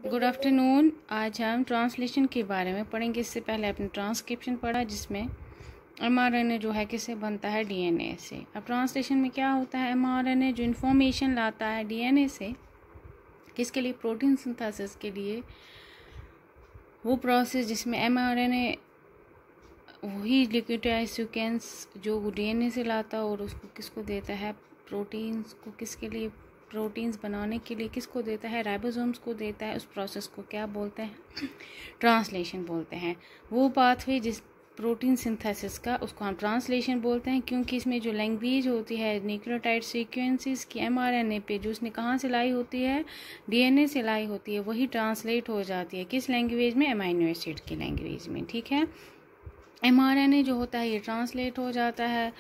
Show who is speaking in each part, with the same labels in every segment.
Speaker 1: Good afternoon. आज हम translation के बारे में पढ़ेंगे। इससे पहले आपने ट्रांसक्रिप्शन पढ़ा जिसमें mRNA जो है किससे बनता है, DNA से। अब ट्रांसलेशन में क्या होता है, mRNA जो इन्फॉर्मेशन लाता है DNA से, किसके लिए, प्रोटीन सिंथेसिस के लिए। वो प्रोसेस जिसमें mRNA वही न्यूक्लियोटाइड सीक्वेंस जो DNA से लाता है और उसको किसको देता है, प्रोटीन्स को, किसके लिए, प्रोटीन्स बनाने के लिए किसको देता है, राइबोसोम्स को देता है। उस प्रोसेस को क्या बोलते हैं, ट्रांसलेशन बोलते हैं। वो पाथवे जिस प्रोटीन सिंथेसिस का, उसको हम ट्रांसलेशन बोलते हैं, क्योंकि इसमें जो लैंग्वेज होती है न्यूक्लियोटाइड सीक्वेंसेस की mRNA पे, जो उसने कहाँ से लाई होती है, DNA से लाई होती है, वही ट्रांसलेट हो जाती है किस लैंग्वेज में, अमाइनो एसिड की लैंग्वेज में। ठीक है, mRNA जो होता है ये ट्रांसलेट हो जाता है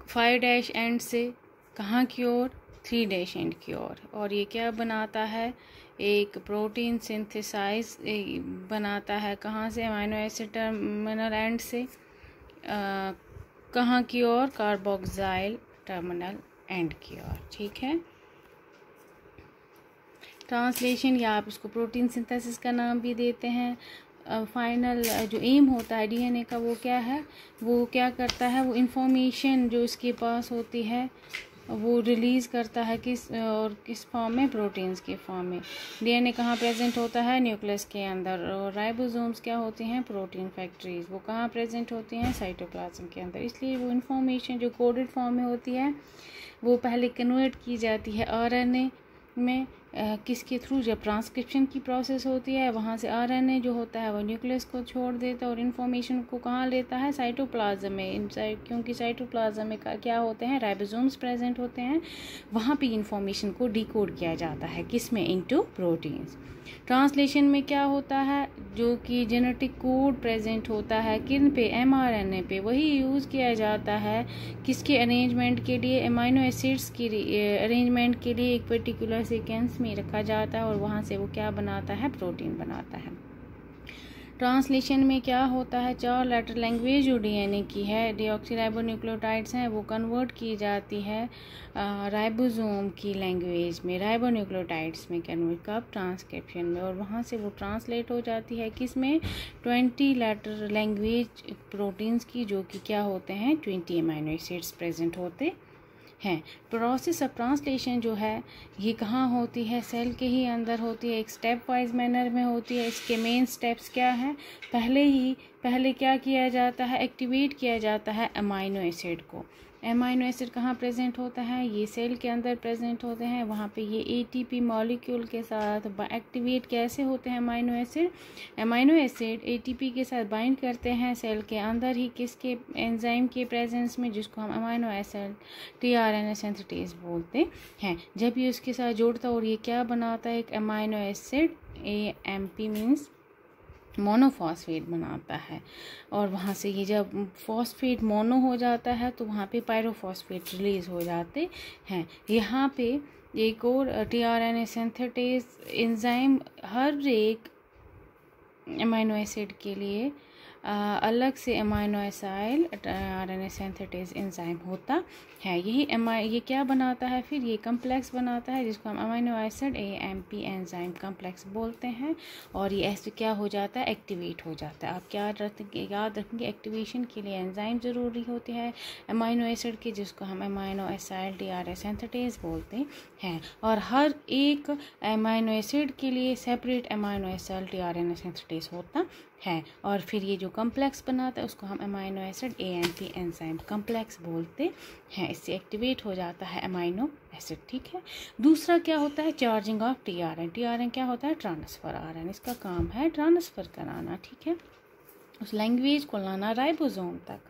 Speaker 1: 5' एंड से कहाँ की ओर, 3' एंड की ओर, और ये क्या बनाता है, एक प्रोटीन सिंथेसाइज बनाता है कहाँ से, अमाइनो एसिड टर्मिनल एंड से कहाँ की ओर, कार्बोक्सिल टर्मिनल एंड की ओर। ठीक है, ट्रांसलेशन या आप इसको प्रोटीन सिंथेसिस का नाम भी देते हैं। फाइनल जो एम होता है DNA का, वो क्या है, वो क्या करता है, वो इंफॉर्मेशन जो इसके पास होती है वो रिलीज़ करता है किस फॉर्म में, प्रोटीन्स के फॉर्म में। DNA कहाँ प्रेजेंट होता है, न्यूक्लियस के अंदर, और राइबोसोम्स क्या होती हैं, प्रोटीन फैक्ट्रीज, वो कहाँ प्रेजेंट होती हैं, साइटोप्लाज्म के अंदर। इसलिए वो इंफॉर्मेशन जो कोडेड फॉर्म में होती है वो पहले कन्वर्ट की जाती है RNA में, किसके थ्रू, जब ट्रांसक्रिप्शन की प्रोसेस होती है वहाँ से RNA जो होता है वो न्यूक्लियस को छोड़ देता है और इन्फॉर्मेशन को कहाँ लेता है, साइटोप्लाज्म में। क्योंकि साइटोप्लाज्म में क्या होते हैं, राइबोसोम्स प्रेजेंट होते हैं, वहाँ पे इन्फॉर्मेशन को डिकोड किया जाता है किसमें, इनटू प्रोटीन्स। ट्रांसलेशन में क्या होता है, जो कि जेनेटिक कोड प्रेजेंट होता है किन पे, mRNA पे, वही यूज़ किया जाता है किसके अरेंजमेंट के लिए, अमाइनो एसिड्स की अरेंजमेंट के लिए एक पर्टिकुलर सीक्वेंस में रखा जाता है और वहाँ से वो क्या बनाता है, प्रोटीन बनाता है। ट्रांसलेशन में क्या होता है, 4 लेटर लैंग्वेज जो DNA की है, डीऑक्सीराइबोन्यूक्लियोटाइड्स हैं, वो कन्वर्ट की जाती है राइबोसोम की लैंग्वेज में, राइबोन्यूक्लियोटाइड्स में कन्वर्ट, कब, ट्रांसक्रिप्शन में, और वहाँ से वो ट्रांसलेट हो जाती है किस में, 20 लेटर लैंग्वेज प्रोटीन्स की, जो कि क्या होते हैं, 20 अमाइनो एसिड्स प्रेजेंट होते हैं। प्रोसेस ऑफ ट्रांसलेशन जो है ये कहाँ होती है, सेल के ही अंदर होती है, एक स्टेप वाइज मैनर में होती है। इसके मेन स्टेप्स क्या है, पहले क्या किया जाता है, एक्टिवेट किया जाता है अमाइनो एसिड को। अमाइनो एसिड कहाँ प्रेजेंट होता है, ये सेल के अंदर प्रेजेंट होते हैं, वहाँ पे ये ATP मॉलिक्यूल के साथ एक्टिवेट कैसे होते हैं अमाइनो एसिड ATP के साथ बाइंड करते हैं सेल के अंदर ही, किसके, एंजाइम के प्रेजेंस में, जिसको हम अमाइनो एसिड tRNA सिंथेटेज बोलते हैं। जब ये उसके साथ जोड़ता है और ये क्या बनाता है, एक amino acid AMP means monophosphate बनाता है, और वहाँ से ये जब फॉस्फेट मोनो हो जाता है तो वहाँ पे पायरोफॉस्फेट रिलीज हो जाते हैं। यहाँ पे एक और tRNA सिंथेटेज एंजाइम हर एक अमाइनो एसिड के लिए अलग से amino acid RNA synthetase enzyme होता है। ये क्या बनाता है, फिर ये कम्प्लेक्स बनाता है जिसको हम amino acid AMP enzyme complex बोलते हैं, और ये ऐसे क्या हो जाता है, एक्टिवेट हो जाता है। आप याद रखेंगे एक्टिवेशन के लिए एंजाइम ज़रूरी होते हैं अमाइनो एसिड के, जिसको हम अमाइनो एसिड DRA सिंथेटेज बोलते हैं, और हर एक अमाइनो एसिड के लिए separate amino acid tRNA synthetase होता है, और फिर ये जो कम्प्लेक्स बनाता है उसको हम amino acid AMP enzyme complex बोलते हैं। इससे एक्टिवेट हो जाता है अमाइनो एसिड। ठीक है, दूसरा क्या होता है, चार्जिंग ऑफ tRNA क्या होता है, ट्रांसफ़र RNA, इसका काम है ट्रांसफ़र कराना। ठीक है, उस लैंग्वेज को लाना राइबोसोम तक।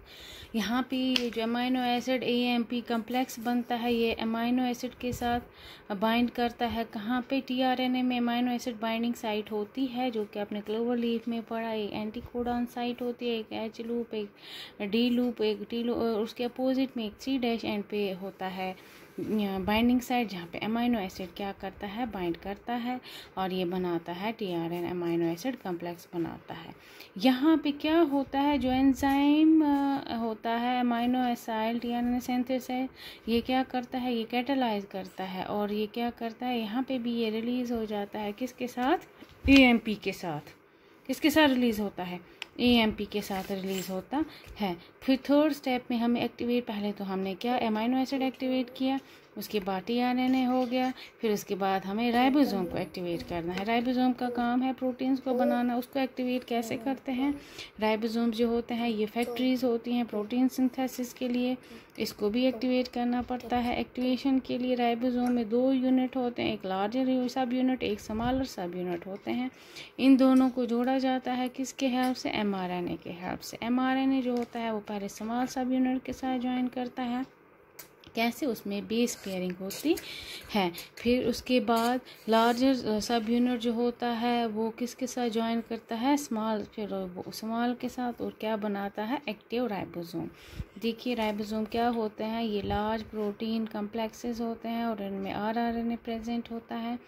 Speaker 1: यहाँ पे ये जो अमाइनो एसिड AMP कम्प्लेक्स बनता है, ये अमाइनो एसिड के साथ बाइंड करता है कहाँ पे, tRNA में अमाइनो एसिड बाइंडिंग साइट होती है, जो कि आपने क्लोवर लीफ में पढ़ा, एक एंटीकोडॉन साइट होती है, एक H लूप, एक D लूप, एक T लूप, और उसके अपोजिट में एक 3' एंड पे होता है बाइंडिंग साइट जहाँ पे अमाइनो एसिड क्या करता है, बाइंड करता है और ये बनाता है TRN अमाइनो एसिड कॉम्प्लेक्स बनाता है। यहाँ पे क्या होता है, जो एंजाइम होता है अमाइनो एसाइल TRN सिंथेसिस, ये क्या करता है, ये कैटालाइज करता है और ये क्या करता है, यहाँ पे भी ये रिलीज़ हो जाता है किसके साथ, AMP के साथ। किसके साथ रिलीज़ होता है, AMP के साथ रिलीज़ होता है। फिर थर्ड स्टेप में हमें एक्टिवेट, पहले तो हमने क्या अमाइनो एसिड एक्टिवेट किया, उसके बाद TRNA हो गया, फिर उसके बाद हमें राइबोसोम को एक्टिवेट करना है। राइबोसोम का काम है प्रोटीन्स को बनाना, उसको एक्टिवेट कैसे करते हैं, राइबोसोम जो होते हैं ये फैक्ट्रीज होती हैं प्रोटीन सिंथेसिस के लिए, इसको भी एक्टिवेट करना पड़ता है। एक्टिवेशन के लिए राइबोसोम में 2 यूनिट होते हैं, एक लार्जर सब यूनिट, एक स्मॉलर सब यूनिट होते हैं। इन दोनों को जोड़ा जाता है किसके हेल्प से, mRNA के हेल्प से। mRNA जो होता है वो पहले स्मॉल सब यूनिट के साथ ज्वाइन करता है, कैसे, उसमें बेस पेयरिंग होती है। फिर उसके बाद लार्जर सब यूनिट जो होता है वो किसके साथ ज्वाइन करता है, स्मॉल, फिर वो स्मॉल के साथ, और क्या बनाता है, एक्टिव राइबोसोम। देखिए राइबोसोम क्या होते हैं, ये लार्ज प्रोटीन कम्प्लेक्सेस होते हैं और इनमें rRNA प्रेजेंट होता है।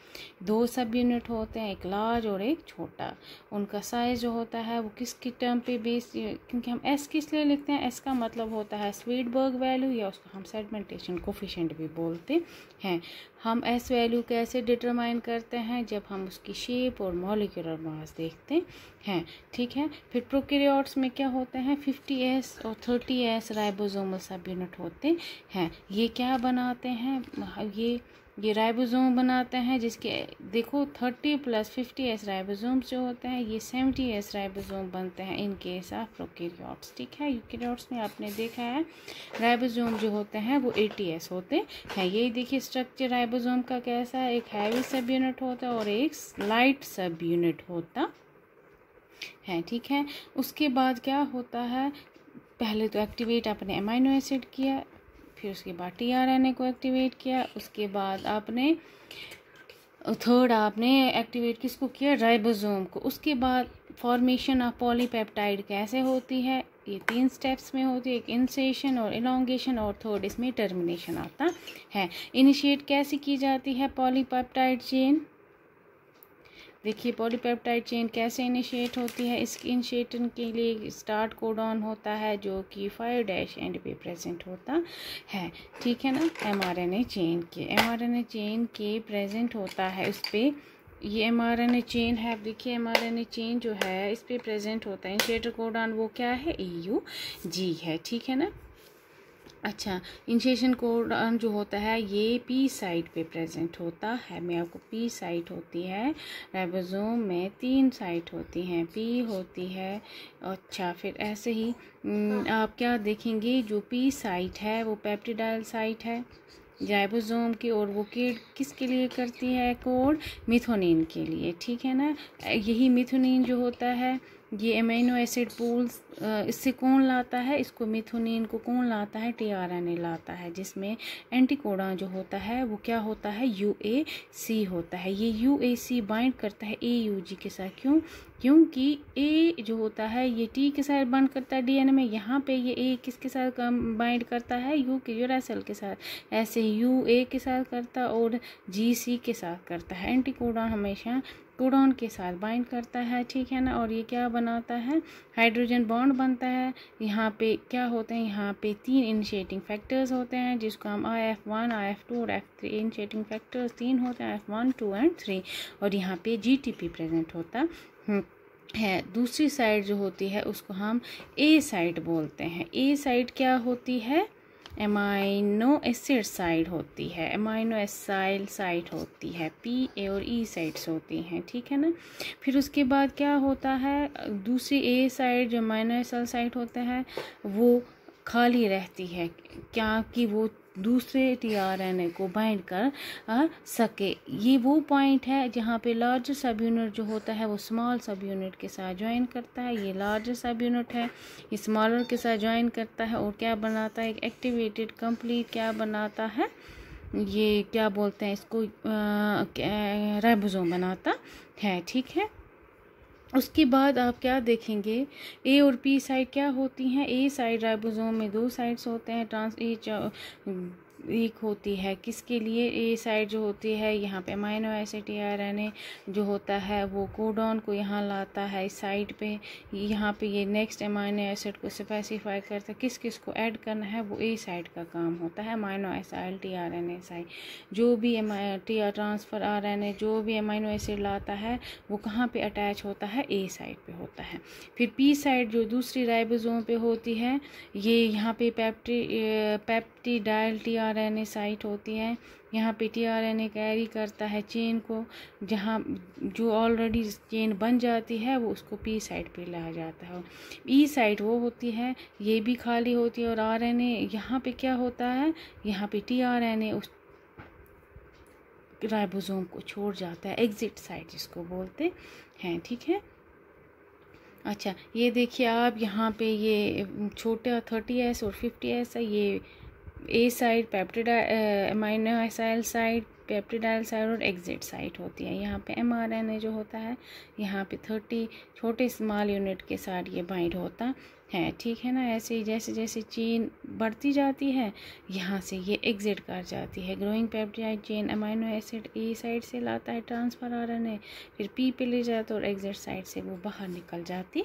Speaker 1: 2 सब यूनिट होते हैं, एक लार्ज और एक छोटा। उनका साइज जो होता है वो किसकी टर्म पे बेस, क्योंकि हम S किस लिए लिखते हैं, S का मतलब होता है स्वीडबर्ग वैल्यू, या उसको हम सेगमेंटेशन कोफिशिएंट भी बोलते हैं। हम S वैल्यू कैसे डिटरमाइन करते हैं, जब हम उसकी शेप और मॉलिक्यूलर मास देखते हैं, ठीक है। फिर प्रोकैरियोट्स में क्या होते हैं, 50S और 30S राइबोसोमल सब यूनिट होते हैं। ये क्या बनाते हैं, ये राइबोसोम बनाते हैं, जिसके देखो 30 + 50S राइबोसोम्स जो होते हैं ये 70S राइबोसोम बनते हैं इन केस ऑफ प्रोकैरियोट्स, ठीक है। यूकैरियोट्स में आपने देखा है राइबोसोम जो होते हैं वो 80S होते हैं। यही देखिए स्ट्रक्चर राइबोसोम का कैसा है, एक हैवी सब यूनिट होता है और एक लाइट सब यूनिट होता है, ठीक है। उसके बाद क्या होता है, पहले तो एक्टिवेट आपने अमाइनो एसिड किया, फिर उसके बाद TRNA को एक्टिवेट किया, उसके बाद आपने थर्ड आपने एक्टिवेट किसको किया, राइबोसोम को। उसके बाद फॉर्मेशन ऑफ पॉलीपेप्टाइड कैसे होती है, ये 3 स्टेप्स में होती है, एक इनिशिएशन और इलॉन्गेशन और थर्ड इसमें टर्मिनेशन आता है। इनिशिएट कैसे की जाती है पॉलीपेप्टाइड चेन, देखिए पॉलीपेप्टाइड चेन कैसे इनिशिएट होती है। इसके इनिशिएशन के लिए स्टार्ट कोडॉन होता है जो कि 5' एंड पे प्रेजेंट होता है, ठीक है ना। mRNA चेन के प्रेजेंट होता है उस पर, ये mRNA चेन है, देखिए mRNA चेन जो है इस पर प्रेजेंट होता है। इनिशिएटर कोडॉन वो क्या है, AUG है, ठीक है ना। अच्छा, इनिशिएशन कोडॉन जो होता है ये P साइट पे प्रेजेंट होता है। मैं आपको P साइट होती है, राइबोसोम में 3 साइट होती हैं, P होती है। अच्छा, फिर ऐसे ही आप क्या देखेंगे, जो P साइट है वो पेप्टिडाइल साइट है राइबोसोम की, और वो किसके लिए करती है कोड, मिथोनिन के लिए, ठीक है ना। यही मिथोनिन जो होता है ये अमीनो एसिड पूल्स, इससे कौन लाता है, इसको मिथोनिन को कौन लाता है, TRNA लाता है, जिसमें एंटीकोडॉन जो होता है वो क्या होता है, UAC होता है। ये UAC बाइंड करता है AUG के साथ, क्योंकि A जो होता है ये T के साथ बाइंड करता है DNA में, यहाँ पे ये A किसके साथ बाइंड करता है, U के यूरेसिल के साथ, ऐसे ही UA के साथ करता है और GC के साथ करता है। एंटीकोडॉन हमेशा कोडॉन के साथ बाइंड करता है, ठीक है ना। और ये क्या बनाता है, हाइड्रोजन बॉन्ड बनता है। यहाँ पे क्या होते हैं, यहाँ पे 3 इनिशिएटिंग फैक्टर्स होते हैं जिसको हम IF1, IF2 और F3 इनिशिएटिंग फैक्टर्स 3 होते हैं, IF1, 2 एंड 3। और यहाँ पे GTP प्रेजेंट होता है। दूसरी साइड जो होती है उसको हम A साइड बोलते हैं। A साइड क्या होती है, अमाइनो एसिड साइड होती है, अमाइनो एसाइल साइट होती है, P और E साइड्स होती हैं, ठीक है ना। फिर उसके बाद क्या होता है, दूसरी A साइड जो अमाइनो एसाइल साइट होता है वो खाली रहती है, क्या कि वो दूसरे TRNA को बाइंड कर सके। ये वो पॉइंट है जहाँ पे लार्जर सब यूनिट जो होता है वो स्मॉल सब यूनिट के साथ ज्वाइन करता है। ये लार्जर सब यूनिट है, ये स्मॉलर के साथ ज्वाइन करता है और क्या बनाता है, एक एक्टिवेटेड कंप्लीट क्या बनाता है, ये क्या बोलते हैं इसको, राइबोसोम बनाता है, ठीक है। उसके बाद आप क्या देखेंगे, A और P साइड क्या होती हैं, A साइड राइबोसोम में 2 साइड्स होते हैं, लीक होती है। किसके लिए? ए साइड जो होती है यहाँ पे अमाइनो एसिड टीआरएनए जो होता है वो कोडॉन को यहाँ लाता है इस साइड पे। यहाँ पे ये नेक्स्ट अमाइनो एसिड को स्पेसिफाई करता है किस किस को ऐड करना है, वो ए साइड का काम होता है। अमाइनो एसिड टीआरएनए साइड जो भी ट्रांसफ़र आरएनए जो भी अमाइनो एसिड लाता है वो कहाँ पे अटैच होता है? ए साइड पे होता है। फिर पी साइड जो दूसरी राइबोसोम पे होती है, ये यहाँ पे पेप्टिडाइल टीआरएनए साइट होती है। यहाँ पे टीआरएनए कैरी करता है चेन को, जहाँ जो ऑलरेडी चेन बन जाती है वो उसको पी साइड पे लाया जाता है। ई साइड वो होती है, ये भी खाली होती है। और आरएनए यहाँ पे क्या होता है? यहाँ पे टीआरएनए उस राइबोसोम को छोड़ जाता है, एग्जिट साइड जिसको बोलते हैं। ठीक है, अच्छा ये देखिए आप यहाँ पे ये छोटा 30S और 50S है। ये A site peptidyl amino acid site, peptidyl site और एग्जिट साइट होती है। यहाँ पे mRNA जो होता है यहाँ पे 30 छोटे स्मॉल यूनिट के साथ ये बाइंड होता है। ठीक है ना, ऐसे ही जैसे जैसे चेन बढ़ती जाती है यहाँ से ये एग्जिट कर जाती है। Growing peptide chain amino acid A site से लाता है ट्रांसफर आरएनए, फिर पी पे ले जाता है और एग्जिट साइड से वो बाहर निकल जाती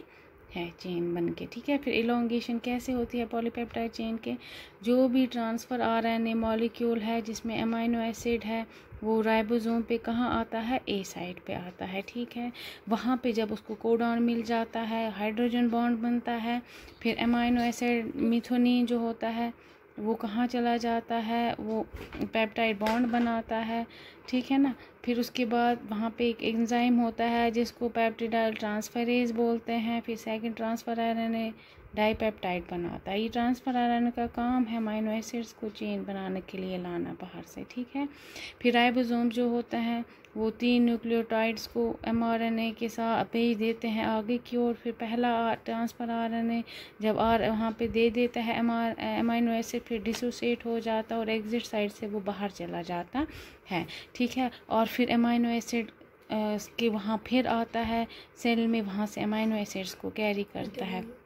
Speaker 1: है चेन बन के। ठीक है, फिर इलोंगेशन कैसे होती है पॉलीपेप्टाइड चेन के? जो भी ट्रांसफ़र आरएनए मॉलिक्यूल है जिसमें अमाइनो एसिड है वो राइबोसोम पे कहाँ आता है? ए साइड पे आता है। ठीक है, वहाँ पे जब उसको कोडॉन मिल जाता है, हाइड्रोजन बॉन्ड बनता है, फिर अमाइनो एसिड मिथोनिन जो होता है वो कहाँ चला जाता है? वो पेप्टाइड बॉन्ड बनाता है। ठीक है ना, फिर उसके बाद वहाँ पे एक एंजाइम होता है जिसको पेप्टिडाइल ट्रांसफरेज बोलते हैं। फिर सेकंड ट्रांसफर आरएनए डाईपेप्टाइड बनाता है। ये ट्रांसफर आरएनए का काम है अमाइनो एसिड्स को चेन बनाने के लिए लाना बाहर से। ठीक है, फिर राइबोसोम जो होता है वो 3 न्यूक्लियोटाइड्स को mRNA के साथ भेज देते हैं आगे की ओर। फिर पहला ट्रांसफर आरएनए जब वहाँ पे दे देता है अमाइनो एसिड, फिर डिसोसिएट हो जाता है और एग्जिट साइड से वो बाहर चला जाता है। ठीक है, और फिर अमाइनो एसिड के वहाँ फिर आता है सेल में, वहाँ से अमाइनो एसिड्स को कैरी करता है।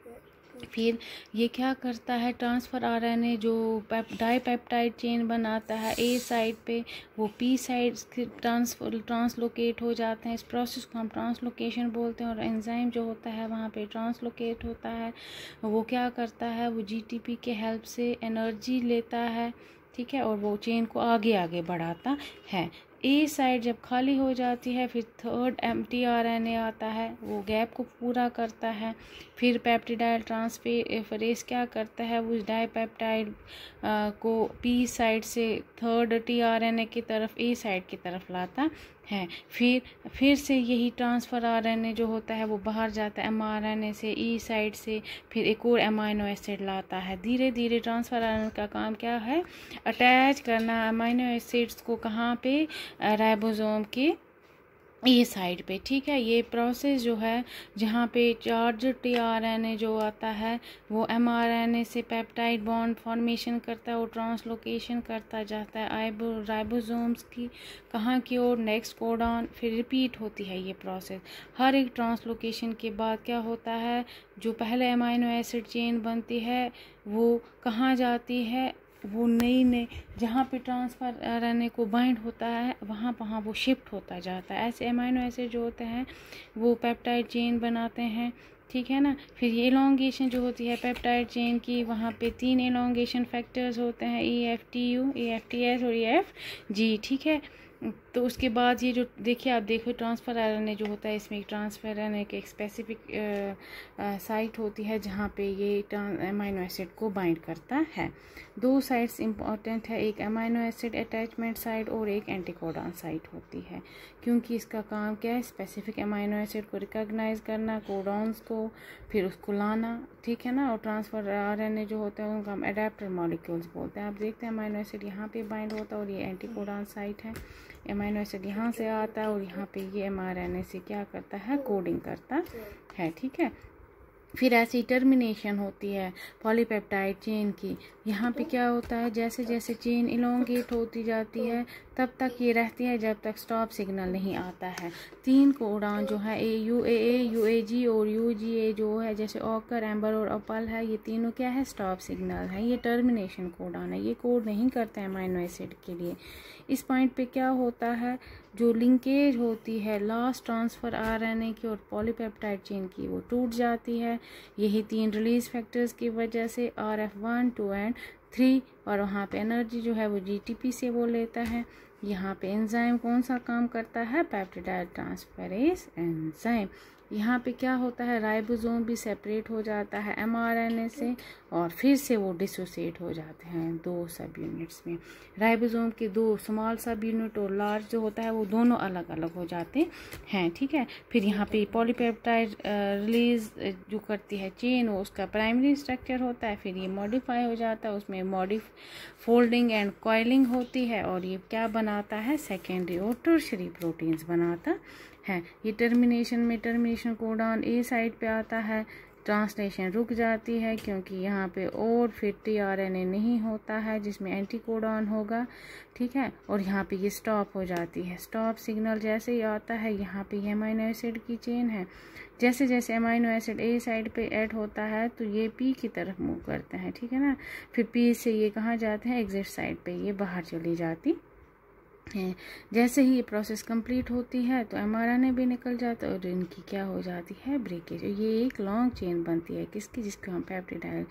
Speaker 1: फिर ये क्या करता है? ट्रांसफ़र आरएनए जो डाईपेप्टाइड चेन बनाता है ए साइड पे, वो पी साइड ट्रांसलोकेट हो जाते हैं। इस प्रोसेस को हम ट्रांसलोकेशन बोलते हैं। और एंजाइम जो होता है वहाँ पे ट्रांसलोकेट होता है, वो क्या करता है? वो जीटीपी के हेल्प से एनर्जी लेता है। ठीक है, और वो चेन को आगे आगे बढ़ाता है। ए साइड जब खाली हो जाती है फिर थर्ड mtRNA आता है, वो गैप को पूरा करता है। फिर पेप्टिडाइल ट्रांसफरेज क्या करता है? वो डाईपेप्टाइड को पी साइड से थर्ड tRNA की तरफ ए साइड की तरफ लाता है। फिर से यही ट्रांसफ़र आरएनए जो होता है वो बाहर जाता है mRNA से ई साइड से, फिर एक और अमाइनो एसिड लाता है। धीरे धीरे ट्रांसफ़र आरएनए का काम क्या है? अटैच करना अमाइनो एसिड्स को कहाँ पे? राइबोसोम के ए साइड पे। ठीक है, ये प्रोसेस जो है जहाँ पे चार्ज tRNA जो आता है वो mRNA से पेप्टाइड बॉन्ड फॉर्मेशन करता है और ट्रांसलोकेशन करता जाता है राइबोसोम्स की कहाँ की ओर? Next codon. फिर रिपीट होती है ये प्रोसेस। हर एक ट्रांसलोकेशन के बाद क्या होता है? जो पहले अमाइनो एसिड चेन बनती है वो कहाँ जाती है? वो नई जहाँ पे ट्रांसफ़र आरएनए को बाइंड होता है वहाँ वो शिफ्ट होता जाता है। ऐसे अमाइनो एसिड जो होते हैं वो पेप्टाइड चेन बनाते हैं। ठीक है ना, फिर ये एलोंगेशन जो होती है पेप्टाइड चेन की, वहाँ पे 3 एलोंगेशन फैक्टर्स होते हैं, EFTU, EFTS और EFG। ठीक है, तो उसके बाद ये जो देखिए आप देखो ट्रांसफ़र आरएनए जो होता है इसमें ट्रांसफ़र आरएनए की एक स्पेसिफिक साइट होती है जहाँ पे ये अमाइनो एसिड को बाइंड करता है। 2 साइट्स इंपॉर्टेंट है, एक अमाइनो एसिड अटैचमेंट साइट और एक एंटीकोडॉन साइट होती है, क्योंकि इसका काम क्या है? स्पेसिफिक अमाइनो एसिड को रिकॉग्नाइज करना, कोडॉन्स को फिर उसको लाना। ठीक है ना, और ट्रांसफ़र आरएनए जो होता है उनका हम एडेप्टर मॉलिक्यूल्स बोलते हैं। आप देखते हैं अमाइनो एसिड यहाँ पे बाइंड होता है और ये एंटीकोडॉन साइट है। अमाइनो एसिड यहाँ से आता है और यहाँ पे ये mRNA से क्या करता है? कोडिंग करता है। ठीक है, फिर ऐसी टर्मिनेशन होती है पॉलीपेप्टाइड चेन की। यहाँ पे क्या होता है? जैसे जैसे चेन इलोंगेट होती जाती है तब तक ये रहती है जब तक स्टॉप सिग्नल नहीं आता है। 3 कोडान जो है UAA, UAG और UGA जो है, जैसे ऑकर, एम्बर और अपल है, ये तीनों क्या है, स्टॉप सिग्नल है। ये टर्मिनेशन कोडान है, ये कोड नहीं करते हैं अमीनो एसिड के लिए। इस पॉइंट पे क्या होता है, जो लिंकेज होती है लास्ट ट्रांसफ़र RNA की और पॉलीपेप्टाइड चेन की, वो टूट जाती है। यही 3 रिलीज फैक्टर्स की वजह से RF1, 2 एंड 3, और वहाँ पे एनर्जी जो है वो GTP से वो लेता है। यहाँ पे एंजाइम कौन सा काम करता है, पेप्टिडाइल ट्रांसफेरेज एंजाइम। यहाँ पे क्या होता है, राइबोसोम भी सेपरेट हो जाता है mRNA से, और फिर से वो डिसोसिएट हो जाते हैं 2 सब यूनिट्स में। राइबोसोम के 2 स्मॉल सब यूनिट और लार्ज जो होता है वो दोनों अलग अलग हो जाते हैं, ठीक है। फिर यहाँ पे पॉलीपेप्टाइड रिलीज जो करती है चेन, वो उसका प्राइमरी स्ट्रक्चर होता है। फिर ये मॉडिफाई हो जाता है, उसमें फोल्डिंग एंड कॉइलिंग होती है, और ये क्या बनाता है, सेकेंडरी और टर्शियरी प्रोटीन्स बनाता है। ये टर्मिनेशन कोडान A साइड पे आता है, ट्रांसलेशन रुक जाती है क्योंकि यहाँ पे और फिर tRNA नहीं होता है जिसमें एंटी कोडान होगा, ठीक है। और यहाँ पे ये स्टॉप हो जाती है। स्टॉप सिग्नल जैसे ही आता है, यहाँ पे ये अमीनो एसिड की चेन है, जैसे जैसे अमीनो एसिड A साइड पे ऐड होता है तो ये P की तरफ मूव करते हैं, ठीक है ना। फिर P से ये कहाँ जाते हैं, एग्जिट साइड पे ये बाहर चली जाती है। जैसे ही ये प्रोसेस कंप्लीट होती है तो mRNA भी निकल जाता है और इनकी क्या हो जाती है, ब्रेकेज। ये एक लॉन्ग चेन बनती है किसकी, जिसको हम पेप्टिडाइल,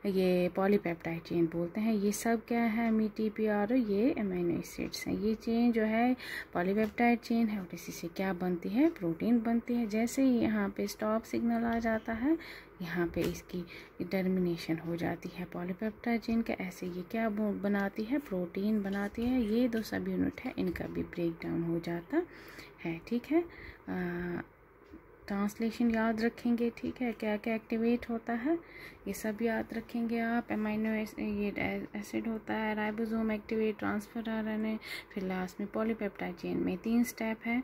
Speaker 1: ये पॉलीपेप्टाइड चेन बोलते हैं। ये सब क्या है, TPR, ये अमीनो एसिड्स हैं। ये चेन जो है पॉलीपेप्टाइड चेन है और इसी से क्या बनती है, प्रोटीन बनती है। जैसे ही यहाँ पे स्टॉप सिग्नल आ जाता है, यहाँ पे इसकी टर्मिनेशन हो जाती है पॉलीपेप्टाइड चेन का। ऐसे ये क्या बनाती है, प्रोटीन बनाती है। ये 2 सब यूनिट है, इनका भी ब्रेक डाउन हो जाता है, ठीक है। ट्रांसलेशन याद रखेंगे, ठीक है, क्या क्या एक्टिवेट होता है ये सब याद रखेंगे आप। अमीनो एसिड होता है, राइबोसोम एक्टिवेट, ट्रांसफर RNA, फिर लास्ट में पॉलीपेप्टाइड चेन में 3 स्टेप है,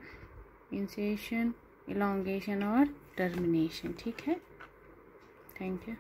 Speaker 1: इनिशिएशन, इलॉन्गेशन और टर्मिनेशन, ठीक है। Thank you.